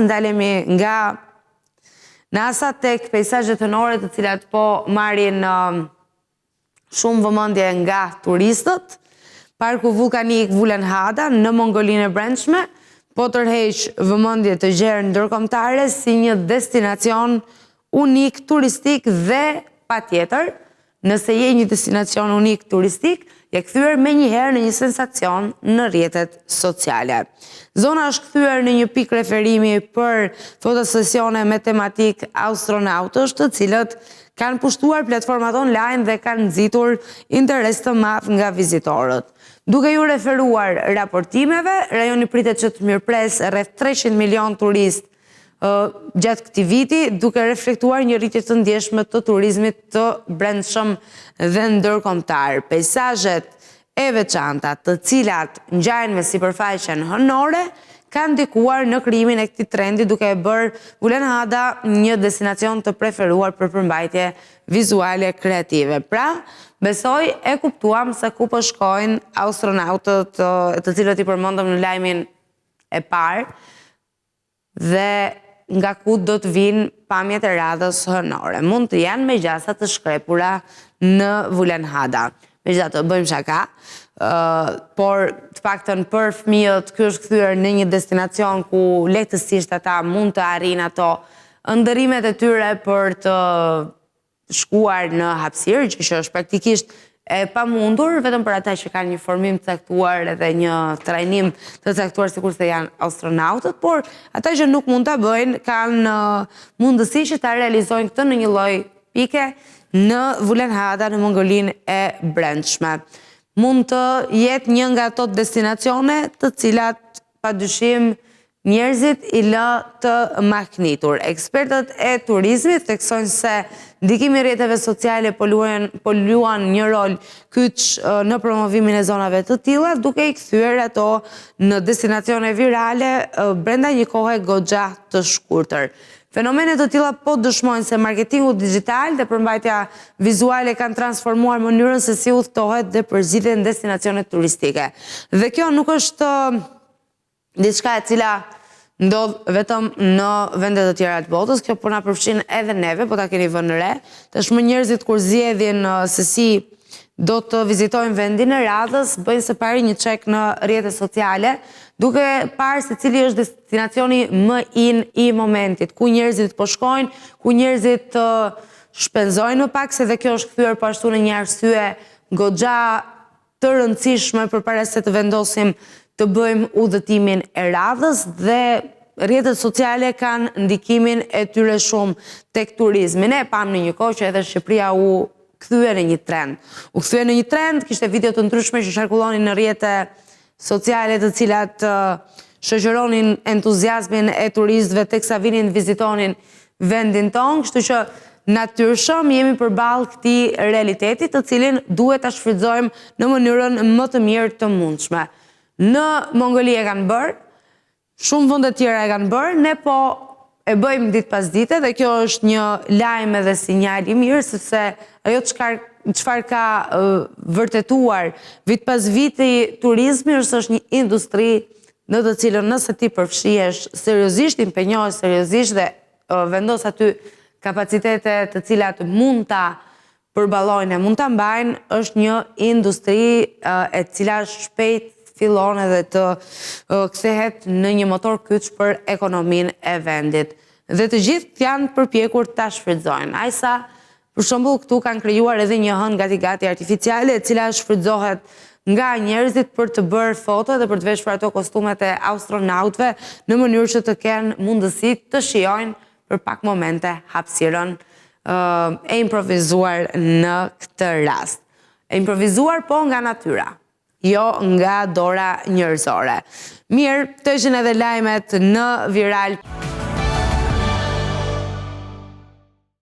ndalemi nga NASA tek pejsazhet hënore të cilat po marrin shumë vëmendje nga turistët. Parku vulkanik Vulan Hada në Mongolinë e Brendshme po tërheq vëmendje të gjerë ndërkombëtare si një destinacion unik turistik dhe patjetër, nëse je një destinacion unik turistik, je kthyer menjëherë në një sensacion në rrjetet sociale. Zona është kthyer në një pikë referimi për fotosesione me tematik astronautësh, të cilët kanë pushtuar platformat online dhe kanë nxitur interes të madh nga vizitorët. Duke ju referuar raportimeve, rajoni pritet që të mirëpres rreth 300 milion turistë gjatë këtij viti, duke reflektuar një rritje të ndjeshme të turizmit të brendshëm dhe ndërkombëtar. Pejsazhet e veçanta, të cilat ngjajnë me sipërfaqen hënore, kanë ndikuar në krijimin e këtij trendi, duke e bërë Vulan Hada një destinacion të preferuar për përmbajtje vizuale kreative. Pra, besoj e kuptuam se ku po shkojnë astronautët, të cilët i përmendëm në lajmin e parë, dhe nga ku do të vinë pamjet e radhës hënore. Mund të janë me gjasa të shkrepura në Vulan Hada. Megjithatë, bëjmë shaka, por të paktën për fëmijët ky është kthyer në një destinacion ku lehtësisht ata mund të arrijnë ato ndërimet e tyre për të shkuar në hapësirë, që është praktikisht e pamundur vetëm për ata që kanë një formim të caktuar edhe një trajnim të caktuar sikurse janë astronautët, por ata që nuk mund ta bëjnë kanë mundësi që ta realizojnë këtë në një lloj pike në Vulan Hada në Mongolinë e Brendshme. Mund të jetë një nga ato destinacione të cilat padyshim njerëzit i lë të mahnitur. Ekspertët e turizmit theksojnë se ndikimi i rrjeteve sociale po luan një rol kyç në promovimin e zonave të tilla, duke i kthyer ato në destinacione virale brenda një kohe goxha të shkurtër. Fenomene të tilla po dëshmojnë se marketingu digital dhe përmbajtja vizuale kanë transformuar mënyrën se si udhtohet dhe përzgjidhet në destinacione turistike. Dhe kjo nuk është diçka e cila ndodh vetëm në vende të tjera të botës, kjo po na përfshin edhe neve, po ta keni vënë re. Tashmë njerëzit kur zgjedhin se si do të vizitojnë vendin e radhës, bëjnë së pari një çek në rrjetet sociale, duke parë se cili është destinacioni më i momentit, ku njerëzit po shkojnë, ku njerëzit shpenzojnë më pak, se dhe kjo është kthyer po ashtu në një arsye goxha të rëndësishme përpara se të vendosim të bëjmë udhëtimin e radhës, dhe rrjetet sociale kanë ndikimin e tyre shumë tek turizmi. Ne pam në një kohë që edhe Shqipëria u kthye në një trend. U kthye në një trend, kishte video të ndryshme që qarkullonin në rrjete sociale, të cilat shoqëronin entuziazmin e turistëve teksa vinin vizitonin vendin tonë, kështu që natyrshëm jemi përballë këtij realiteti, të cilin duhet ta shfrytëzojmë në mënyrën më të mirë të mundshme. Në Mongoli e kanë bërë, shumë vende të tjera e kanë bërë, ne po e bëjmë ditë pas dite, dhe kjo është një lajm edhe sinjal i mirë, sepse ajo çfarë ka vërtetuar vit pas viti turizmi është një industri në të cilën nëse ti përfshihesh seriozisht, impenjohesh seriozisht dhe vendos aty kapacitete të cilat mund ta përballojnë, mund ta mbajnë, është një industri e cila shpejt fillon edhe të kthehet në një motor kyç për ekonominë e vendit. Dhe të gjithë janë përpjekur ta shfrytëzojnë. Ajsa, për shembull, këtu kanë krijuar edhe një hënë gati artificiale, e cila shfrytëzohet nga njerëzit për të bërë foto dhe për të veshur ato kostumet e astronautëve në mënyrë që të kenë mundësi të shijojnë për pak momente hapësirën e improvizuar në këtë rast. E improvizuar po nga natyra, jo nga dora njerëzore. Mirë, të ishin edhe lajmet në Viral.